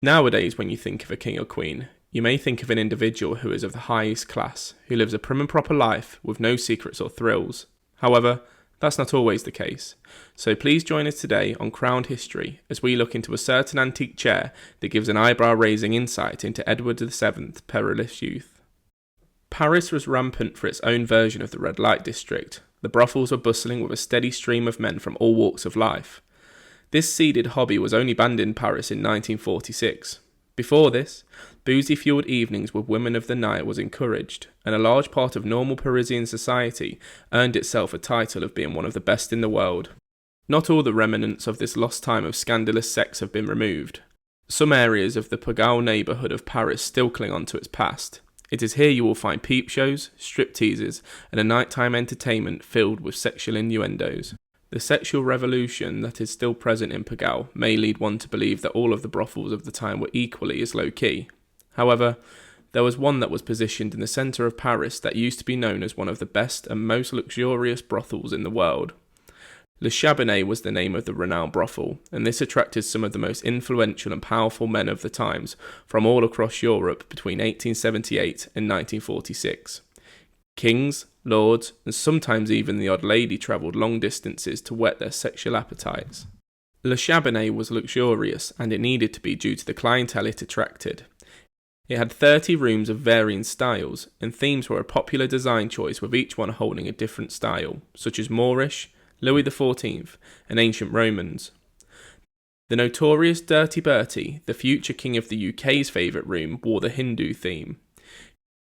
Nowadays, when you think of a king or queen, you may think of an individual who is of the highest class, who lives a prim and proper life with no secrets or thrills. However, that's not always the case. So please join us today on Crowned History as we look into a certain antique chair that gives an eyebrow-raising insight into Edward VII's perilous youth. Paris was rampant for its own version of the red light district. The brothels were bustling with a steady stream of men from all walks of life. This seeded hobby was only banned in Paris in 1946. Before this, boozy-fueled evenings with women of the night was encouraged, and a large part of normal Parisian society earned itself a title of being one of the best in the world. Not all the remnants of this lost time of scandalous sex have been removed. Some areas of the Pigalle neighbourhood of Paris still cling on to its past. It is here you will find peep shows, strip-teases, and a nighttime entertainment filled with sexual innuendos. The sexual revolution that is still present in Pigalle may lead one to believe that all of the brothels of the time were equally as low-key. However, there was one that was positioned in the centre of Paris that used to be known as one of the best and most luxurious brothels in the world. Le Chabanais was the name of the renowned brothel, and this attracted some of the most influential and powerful men of the times from all across Europe between 1878 and 1946. Kings, lords, and sometimes even the odd lady travelled long distances to whet their sexual appetites. Le Chabanais was luxurious, and it needed to be due to the clientele it attracted. It had 30 rooms of varying styles, and themes were a popular design choice with each one holding a different style, such as Moorish, Louis XIV, and ancient Romans. The notorious Dirty Bertie, the future king of the UK's favourite room, wore the Hindu theme.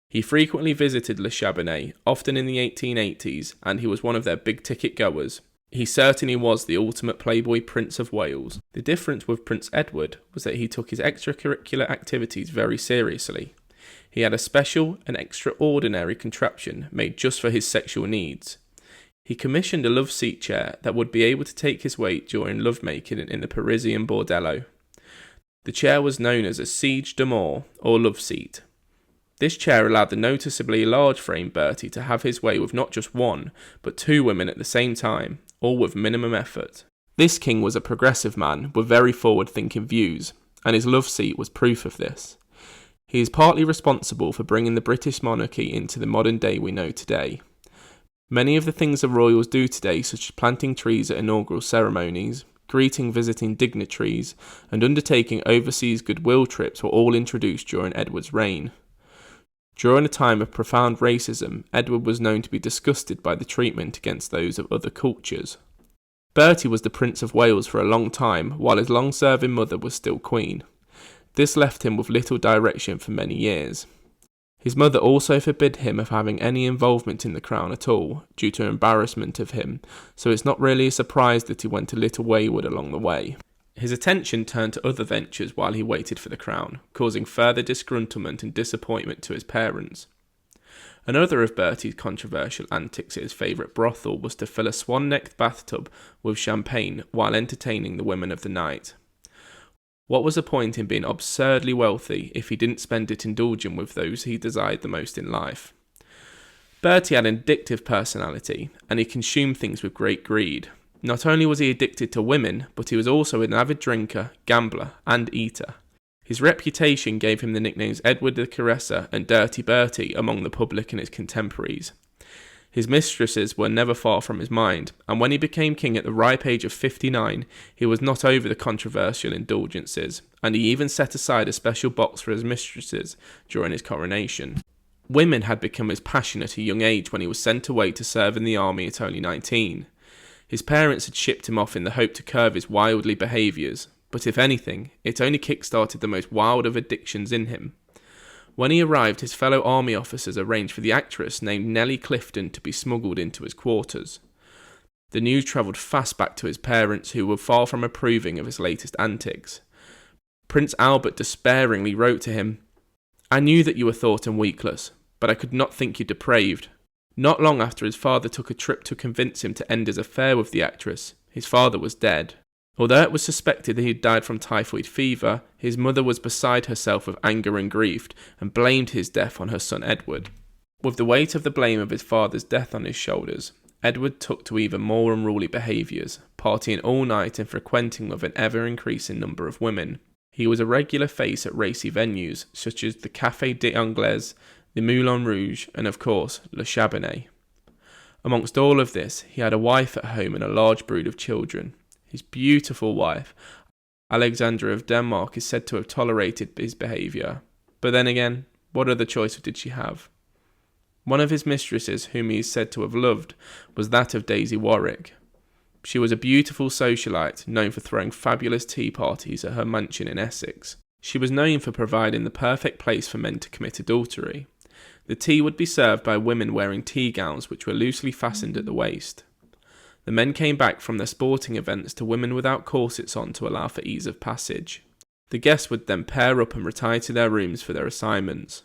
He frequently visited Le Chabanais, often in the 1880s, and he was one of their big-ticket goers. He certainly was the ultimate playboy Prince of Wales. The difference with Prince Edward was that he took his extracurricular activities very seriously. He had a special and extraordinary contraption made just for his sexual needs. He commissioned a love seat chair that would be able to take his weight during lovemaking in the Parisian bordello. The chair was known as a siège d'amour, or love seat. This chair allowed the noticeably large-framed Bertie to have his way with not just one, but two women at the same time, all with minimum effort. This king was a progressive man with very forward-thinking views, and his love seat was proof of this. He is partly responsible for bringing the British monarchy into the modern day we know today. Many of the things the royals do today, such as planting trees at inaugural ceremonies, greeting visiting dignitaries, and undertaking overseas goodwill trips were all introduced during Edward's reign. During a time of profound racism, Edward was known to be disgusted by the treatment against those of other cultures. Bertie was the Prince of Wales for a long time, while his long-serving mother was still Queen. This left him with little direction for many years. His mother also forbid him of having any involvement in the crown at all, due to embarrassment of him, so it's not really a surprise that he went a little wayward along the way. His attention turned to other ventures while he waited for the crown, causing further disgruntlement and disappointment to his parents. Another of Bertie's controversial antics at his favourite brothel was to fill a swan-necked bathtub with champagne while entertaining the women of the night. What was the point in being absurdly wealthy if he didn't spend it indulging with those he desired the most in life? Bertie had an addictive personality, and he consumed things with great greed. Not only was he addicted to women, but he was also an avid drinker, gambler, and eater. His reputation gave him the nicknames Edward the Caresser and Dirty Bertie among the public and his contemporaries. His mistresses were never far from his mind, and when he became king at the ripe age of 59, he was not over the controversial indulgences, and he even set aside a special box for his mistresses during his coronation. Women had become his passion at a young age when he was sent away to serve in the army at only 19. His parents had shipped him off in the hope to curb his wildly behaviours, but if anything, it only kick-started the most wild of addictions in him. When he arrived, his fellow army officers arranged for the actress named Nellie Clifton to be smuggled into his quarters. The news travelled fast back to his parents, who were far from approving of his latest antics. Prince Albert despairingly wrote to him, "I knew that you were thought and weakless, but I could not think you depraved." Not long after his father took a trip to convince him to end his affair with the actress, his father was dead. Although it was suspected that he had died from typhoid fever, his mother was beside herself with anger and grief, and blamed his death on her son Edward. With the weight of the blame of his father's death on his shoulders, Edward took to even more unruly behaviours, partying all night and frequenting with an ever-increasing number of women. He was a regular face at racy venues such as the Café d'Anglaise, the Moulin Rouge, and of course, Le Chabanais. Amongst all of this, he had a wife at home and a large brood of children. His beautiful wife, Alexandra of Denmark, is said to have tolerated his behaviour. But then again, what other choice did she have? One of his mistresses, whom he is said to have loved, was that of Daisy Warwick. She was a beautiful socialite, known for throwing fabulous tea parties at her mansion in Essex. She was known for providing the perfect place for men to commit adultery. The tea would be served by women wearing tea gowns which were loosely fastened at the waist. The men came back from their sporting events to women without corsets on to allow for ease of passage. The guests would then pair up and retire to their rooms for their assignments.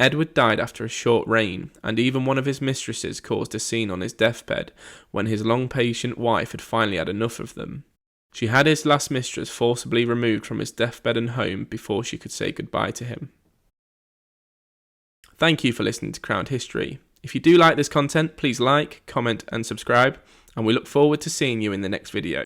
Edward died after a short reign, and even one of his mistresses caused a scene on his deathbed when his long-patient wife had finally had enough of them. She had his last mistress forcibly removed from his deathbed and home before she could say goodbye to him. Thank you for listening to Crowned History. If you do like this content, please like, comment and subscribe, and we look forward to seeing you in the next video.